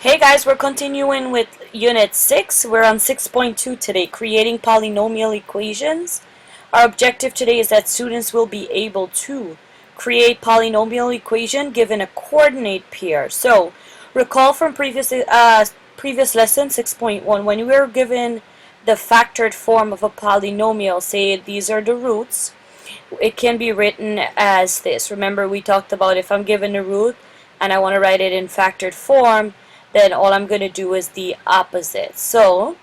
Hey guys, we're continuing with Unit 6. We're on 6.2 today, creating polynomial equations. Our objective today is that students will be able to create polynomial equation given a coordinate pair. So, recall from previous lesson 6.1, when we were given the factored form of a polynomial, say these are the roots, it can be written as this. Remember, we talked about if I'm given a root and I want to write it in factored form, then all I'm going to do is the opposite. So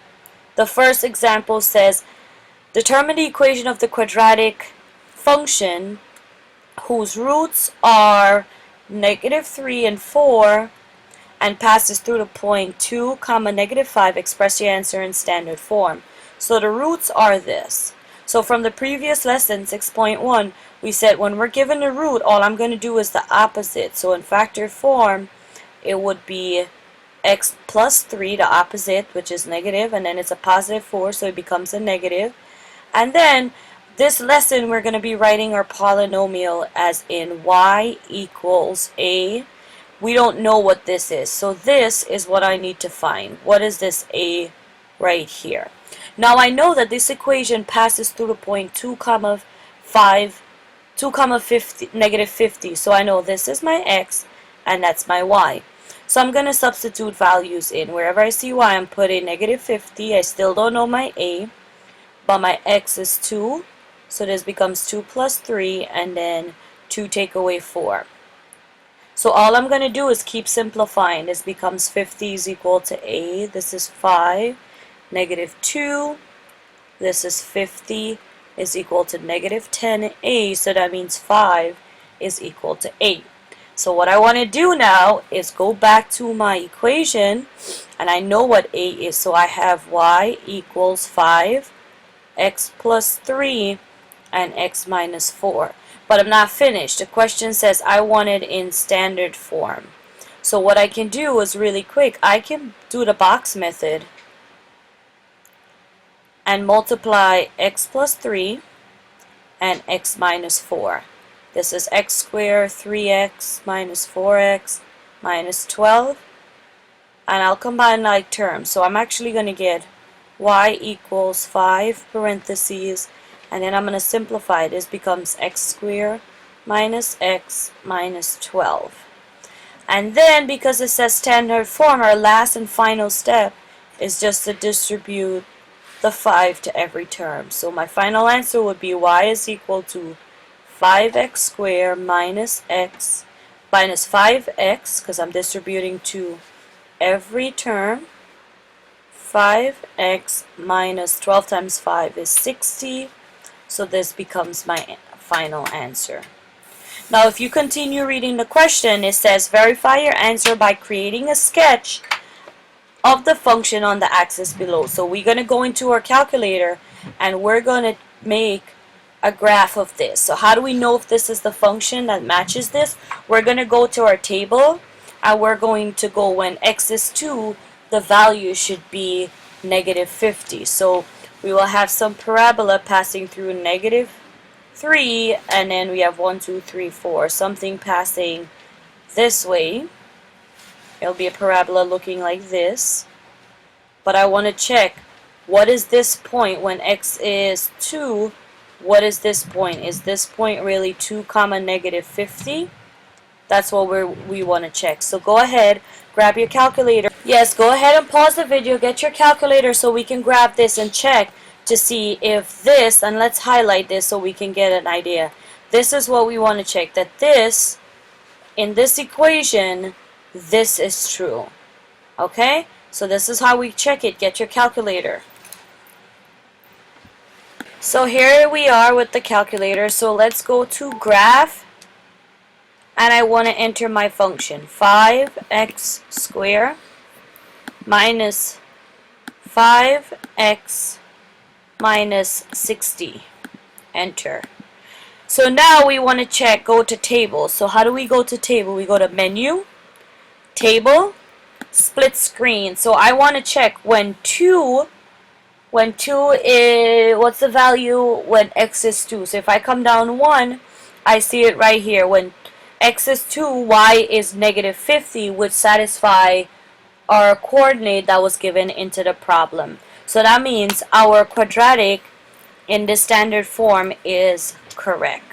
the first example says, determine the equation of the quadratic function whose roots are -3 and 4 and passes through the point 2, -5. Express your answer in standard form. So the roots are this. So from the previous lesson, 6.1, we said when we're given a root, all I'm going to do is the opposite. So in factored form, it would be x plus 3, the opposite, which is negative, and then it's a positive 4, so it becomes a negative. And then this lesson we're going to be writing our polynomial as in y equals a. We don't know what this is, so this is what I need to find. What is this a right here? Now I know that this equation passes through the point 2, 5, 2, 50, -50, so I know this is my x and that's my y. So I'm going to substitute values in. Wherever I see y, I'm putting -50. I still don't know my a, but my x is 2. So this becomes 2 plus 3, and then 2 take away 4. So all I'm going to do is keep simplifying. This becomes 50 is equal to a. This is 5, -2. This is 50 is equal to -10a. So that means 5 is equal to 8. So what I want to do now is go back to my equation, and I know what a is, so I have y equals 5, x plus 3, and x minus 4. But I'm not finished. The question says I want it in standard form. So what I can do is really quick. I can do the box method and multiply x plus 3 and x minus 4. This is x squared, 3x minus 4x minus 12. And I'll combine like terms. So I'm actually going to get y equals 5 parentheses. And then I'm going to simplify. This becomes x squared minus x minus 12. And then because it says standard form, our last and final step is just to distribute the 5 to every term. So my final answer would be y is equal to 5x squared minus x minus 5x, because I'm distributing to every term. 5x minus 12 times 5 is 60. So this becomes my final answer. Now if you continue reading the question, it says verify your answer by creating a sketch of the function on the axis below. So we're going to go into our calculator and we're going to make a graph of this. So how do we know if this is the function that matches this? We're going to go to our table and we're going to go when x is 2, the value should be -50. So we will have some parabola passing through -3, and then we have 1, 2, 3, 4, something passing this way. It'll be a parabola looking like this. But I want to check, what is this point when x is 2? What is this point? Is this point really 2, -50? That's what we want to check. So go ahead, grab your calculator. Yes, go ahead and pause the video, get your calculator so we can grab this and check to see if this, and let's highlight this so we can get an idea. This is what we want to check, that this, in this equation, this is true. Okay? So this is how we check it. Get your calculator. So here we are with the calculator. So let's go to graph, and I want to enter my function 5x squared minus 5x minus 60. Enter. So now we want to check, go to table. So how do we go to table? We go to menu, table, split screen. So I want to check when 2 is, what's the value when x is 2? So if I come down 1, I see it right here. When x is 2, y is -50, would satisfy our coordinate that was given into the problem. So that means our quadratic in the standard form is correct.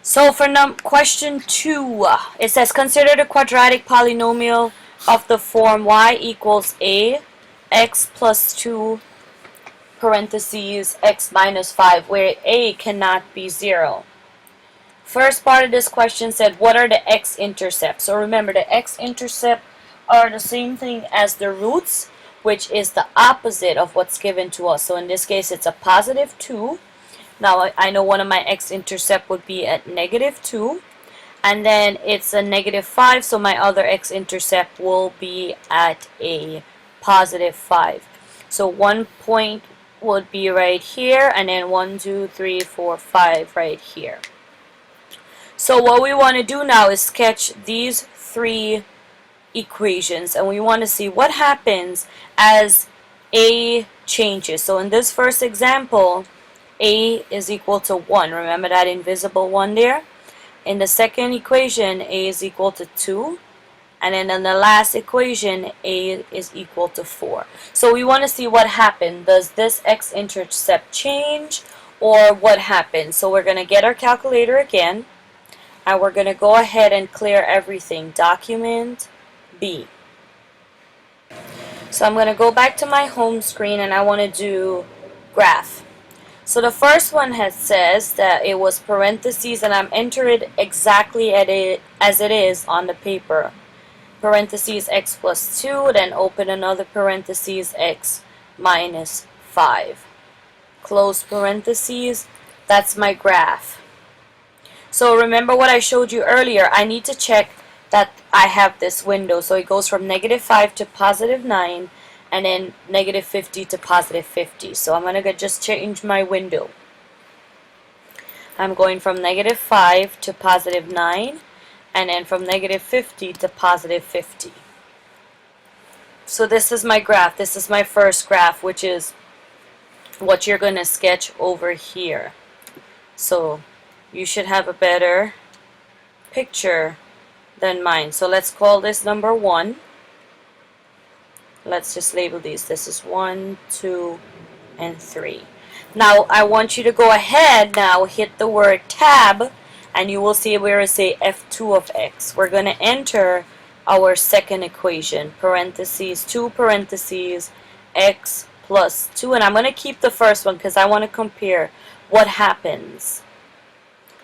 So for question 2, it says consider the quadratic polynomial of the form y equals a x plus 2 parentheses x minus 5, where a cannot be 0. First part of this question said, what are the x-intercepts? So remember, the x-intercept are the same thing as the roots, which is the opposite of what's given to us. So in this case, it's a positive 2. Now, I know one of my x-intercept would be at negative 2. And then it's a negative 5, so my other x-intercept will be at a positive 5. So 1 point would be right here, and then 1, 2, 3, 4, 5 right here. So what we want to do now is sketch these 3 equations, and we want to see what happens as a changes. So in this first example, a is equal to 1. Remember that invisible 1 there? In the second equation, a is equal to 2. And then in the last equation, a is equal to 4. So we want to see what happened. Does this x-intercept change, or what happens? So we're going to get our calculator again, and we're going to go ahead and clear everything. Document B. So I'm going to go back to my home screen, and I want to do graph. So the first one says that it was parentheses, and I'm entering it exactly as it is on the paper. Parentheses x plus 2, then open another parentheses x minus 5. Close parentheses. That's my graph. So remember what I showed you earlier. I need to check that I have this window. So it goes from negative 5 to positive 9, and then negative 50 to positive 50. So I'm going to just change my window. I'm going from negative 5 to positive 9, and then from negative 50 to positive 50. So this is my graph. This is my first graph, which is what you're going to sketch over here. So you should have a better picture than mine. So let's call this number 1. Let's just label these. This is 1, 2, and 3. Now I want you to go ahead now, hit the word tab, and you will see where it say f2 of x. We're going to enter our second equation, parentheses 2 parentheses x plus 2, and I'm going to keep the first one because I want to compare what happens.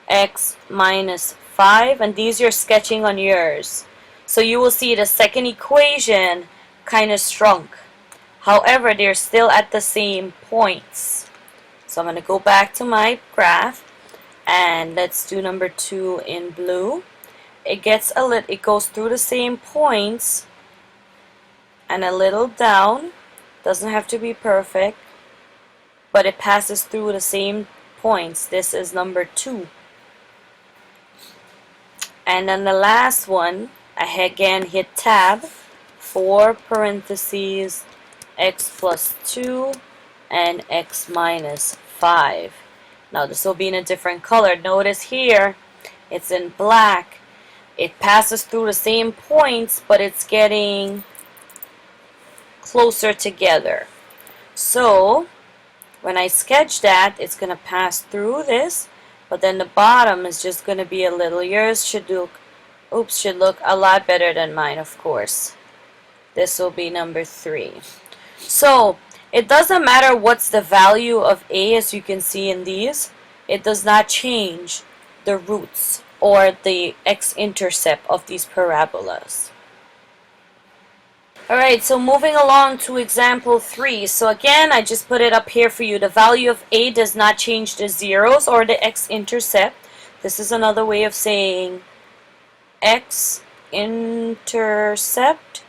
X minus 5, and these you're sketching on yours. So you will see the second equation kind of shrunk. However, they're still at the same points. So I'm going to go back to my graph, and let's do number 2 in blue. It goes through the same points and a little down. Doesn't have to be perfect, but it passes through the same points. This is number 2. And then the last one, I again hit tab, 4 parentheses x plus 2 and x minus 5. Now this will be in a different color. Notice here it's in black. It passes through the same points, but it's getting closer together. So when I sketch that, it's going to pass through this, but then the bottom is just going to be a little. Yours should look a lot better than mine, of course. This will be number 3. So it doesn't matter what's the value of a, as you can see in these. It does not change the roots or the x-intercept of these parabolas. Alright, so moving along to example 3. So again, I just put it up here for you. The value of a does not change the zeros or the x-intercept. This is another way of saying x-intercept,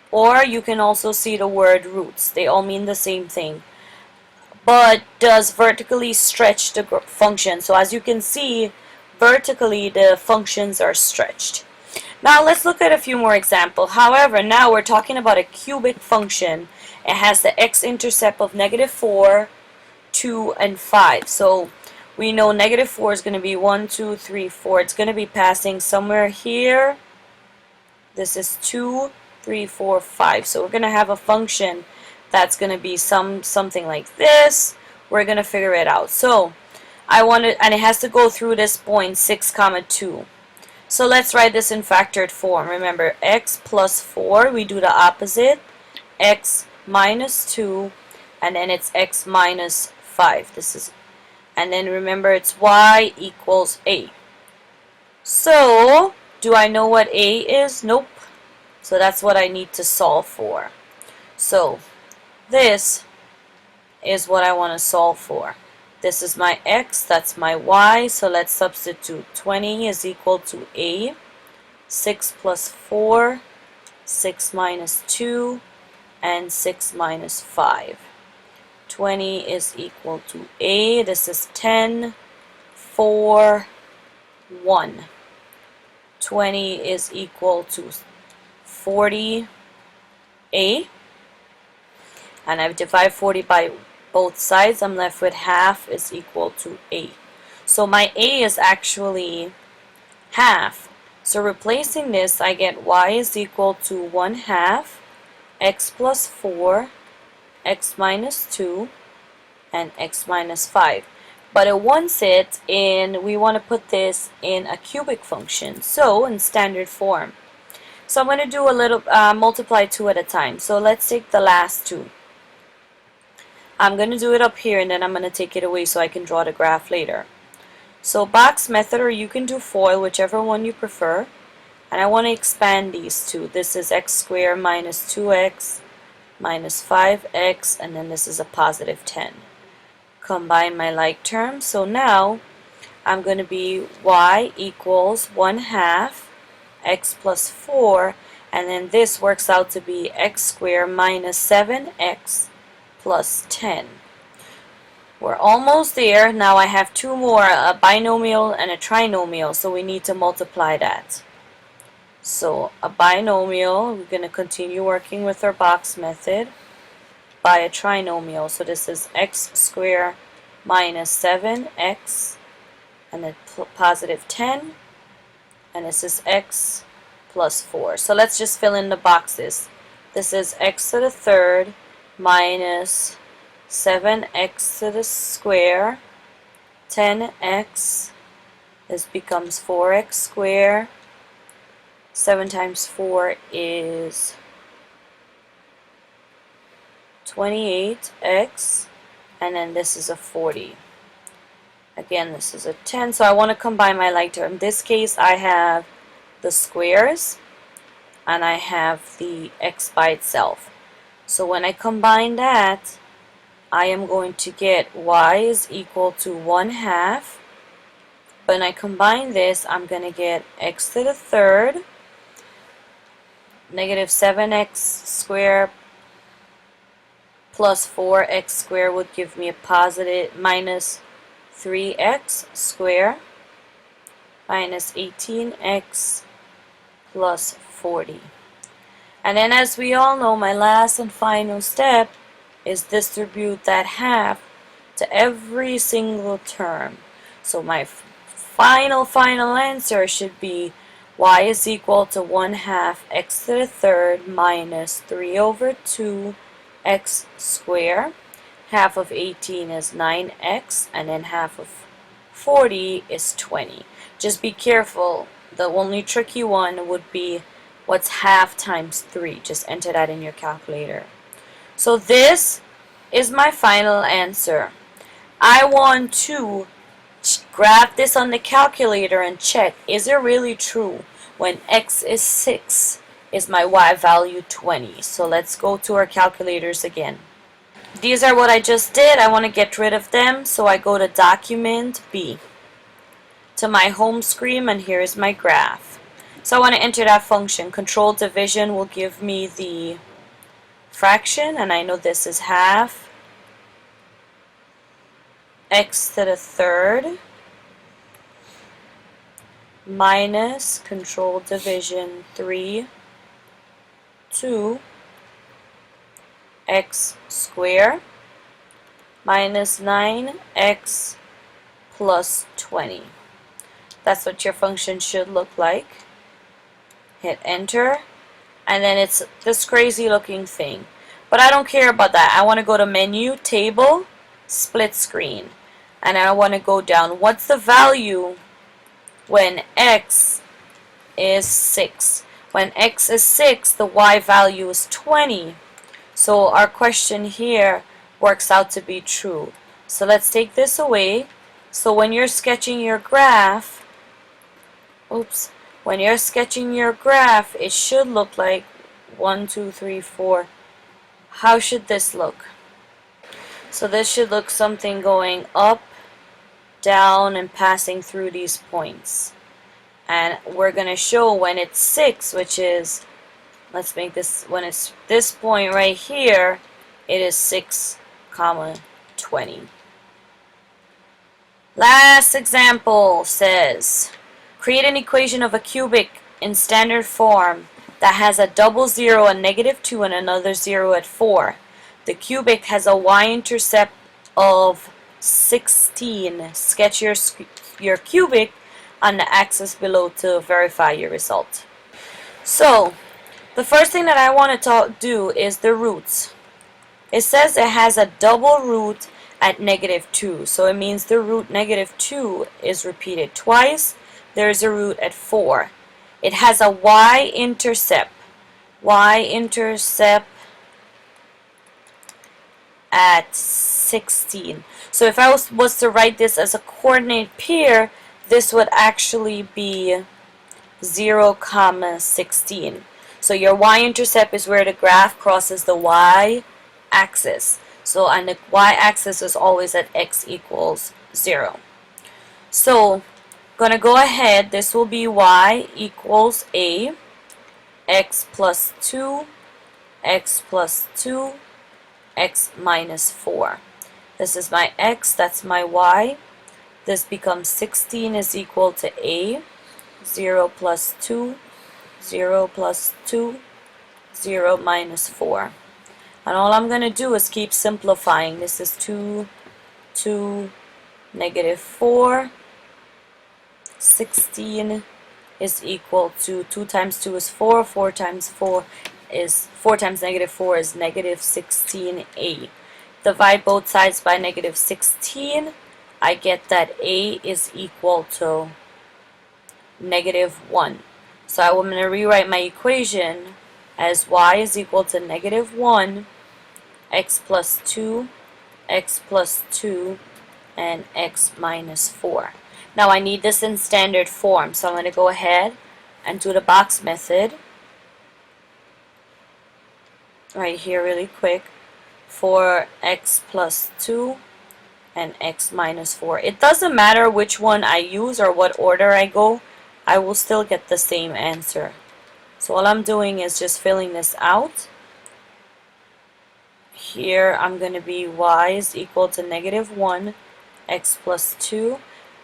or you can also see the word roots. They all mean the same thing, but does vertically stretch the function. So as you can see, vertically the functions are stretched. Now let's look at a few more examples. However, now we're talking about a cubic function. It has the x-intercept of -4, 2, and 5. So we know -4 is going to be 1, 2, 3, 4. It's going to be passing somewhere here, This is 2, 3, 4, 5. So we're going to have a function that's going to be something like this. We're going to figure it out. So I want it, and it has to go through this point 6, 2. So let's write this in factored form. Remember, x plus 4, we do the opposite. X minus 2, and then it's x minus 5. And then remember, it's y equals a. So do I know what a is? Nope. So that's what I need to solve for. So this is what I want to solve for. This is my x, that's my y, so let's substitute. 20 is equal to a. 6 plus 4, 6 minus 2, and 6 minus 5. 20 is equal to a. This is 10, 4, 1. 20 is equal to 40 a. And I've divided 40 by both sides. I'm left with half is equal to a. So my a is actually half. So replacing this, I get y is equal to 1 half x plus 4, x minus 2, and x minus 5. But it wants it in, we want to put this in a cubic function, so in standard form. So I'm going to do a little, multiply 2 at a time. So let's take the last 2. I'm going to do it up here, and then I'm going to take it away so I can draw the graph later. So box method, or you can do FOIL, whichever one you prefer. And I want to expand these two. This is x squared minus 2x minus 5x, and then this is a positive 10. Combine my like terms. So now I'm going to be y equals 1 half x plus 4, and then this works out to be x squared minus 7x plus 10. We're almost there. Now I have two more, a binomial and a trinomial, so we need to multiply that. So a binomial, we're going to continue working with our box method, by a trinomial. So this is x squared minus 7x, and then positive 10, and this is x plus 4. So let's just fill in the boxes. This is x to the third minus 7x to the square, 10x, this becomes 4x squared, 7 times 4 is 28x, and then this is a 40. Again, this is a 10, so I want to combine my like term. In this case, I have the squares, and I have the x by itself. So when I combine that, I am going to get y is equal to 1 half. When I combine this, I'm going to get x to the third, negative 7x squared plus 4x squared would give me a positive minus 3x squared minus 18x plus 40. And then, as we all know, my last and final step is distribute that half to every single term. So my final answer should be y is equal to 1 half x to the third minus 3 over 2 x squared. Half of 18 is 9x, and then half of 40 is 20. Just be careful. The only tricky one would be what's half times 3. Just enter that in your calculator. So this is my final answer. I want to graph this on the calculator and check, is it really true? When x is 6, is my y value 20? So let's go to our calculators again. These are what I just did. I want to get rid of them, so I go to Document, B, to my home screen, and here is my graph. So I want to enter that function. Control division will give me the fraction, and I know this is half x to the third minus control division 3, 2 x squared minus 9x plus 20. That's what your function should look like. hit enter, and then it's this crazy looking thing. But I don't care about that. I want to go to menu, table, split screen, and I want to go down. What's the value when x is 6? When x is 6, the y value is 20. So our question here works out to be true. So let's take this away. So when you're sketching your graph, when you're sketching your graph, it should look like 1, 2, 3, 4. How should this look? So this should look something going up, down, and passing through these points. And we're going to show when it's 6, which is, let's make this, when it's this point right here, it is 6, 20. Last example says, create an equation of a cubic in standard form that has a double zero at -2 and another 0 at 4. The cubic has a y-intercept of 16. Sketch your cubic on the axis below to verify your result. So, the first thing that I want to do is the roots. It says it has a double root at -2, so it means the root -2 is repeated twice. There's a root at 4. It has a y-intercept. Y-intercept at 16. So if I was to write this as a coordinate pair, this would actually be 0, 16. So your y-intercept is where the graph crosses the y-axis. So and the y-axis is always at x equals 0. So gonna go ahead, this will be y equals a, x plus 2, x plus 2, x minus 4. This is my x, that's my y. This becomes 16 is equal to a, 0 plus 2, 0 plus 2, 0 minus 4. And all I'm going to do is keep simplifying. This is 2, 2, -4. 16 is equal to 2 times 2 is 4. 4 times 4 is 4 times -4 is -16a. Divide both sides by -16. I get that a is equal to -1. So I'm going to rewrite my equation as y is equal to -1, x plus 2, x plus 2, and x minus 4. Now I need this in standard form, so I'm going to go ahead and do the box method right here really quick for x plus 2 and x minus 4. It doesn't matter which one I use or what order I go, I will still get the same answer. So all I'm doing is just filling this out. Here I'm going to be y is equal to -1, x plus 2.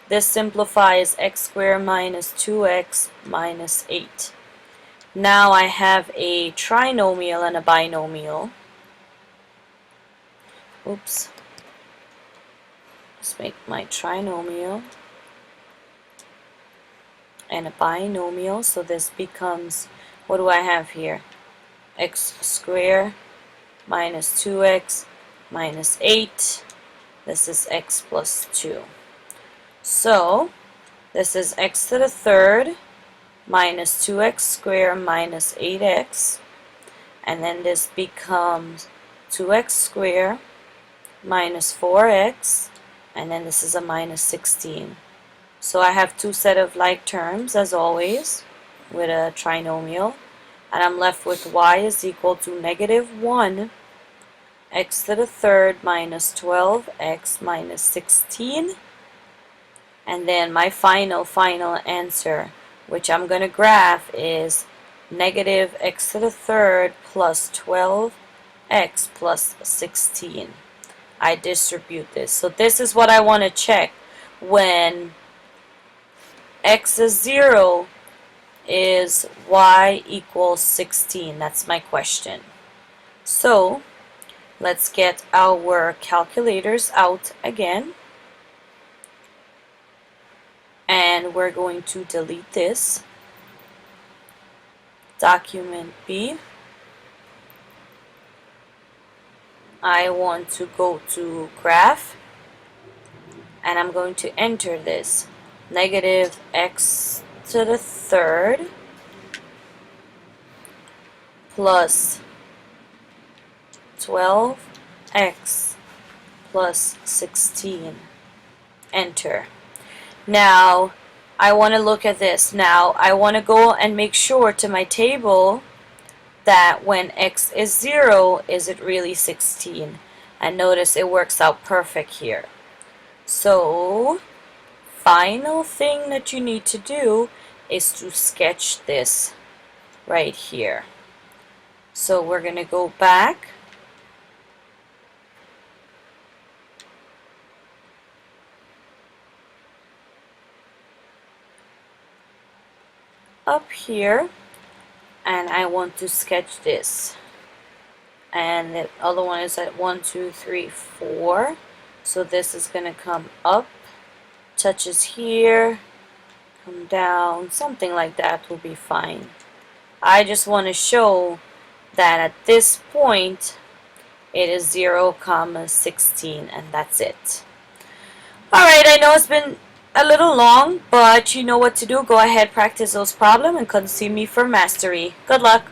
This simplifies x squared minus 2x minus 8. Now I have a trinomial and a binomial. Oops. Let's make my trinomial and a binomial. So this becomes, what do I have here? X squared minus 2x minus 8. This is x plus 2. So this is x to the third minus 2x squared minus 8x, and then this becomes 2x squared minus 4x, and then this is a minus 16. So I have two set of like terms as always with a trinomial, and I'm left with y is equal to -1 x to the third minus 12x minus 16. And then my final answer, which I'm going to graph, is -x to the third plus 12x plus 16. I distribute this. So this is what I want to check when x is 0 is y equals 16. That's my question. So let's get our calculators out again. And we're going to delete this. document B. I want to go to graph, and I'm going to enter this. Negative x to the third plus 12x plus 16. Enter. Now, I want to look at this. Now, I want to go and make sure to my table that when x is 0, is it really 16? And notice it works out perfect here. So, final thing that you need to do is to sketch this right here. So we're going to go back. Up here, and I want to sketch this. And the other one is at 1, 2, 3, 4. So this is going to come up, touches here, come down, something like that will be fine. I just want to show that at this point it is 0, 16, and that's it. Alright, I know it's been a little long, but you know what to do. Go ahead, practice those problems, and come see me for mastery. Good luck.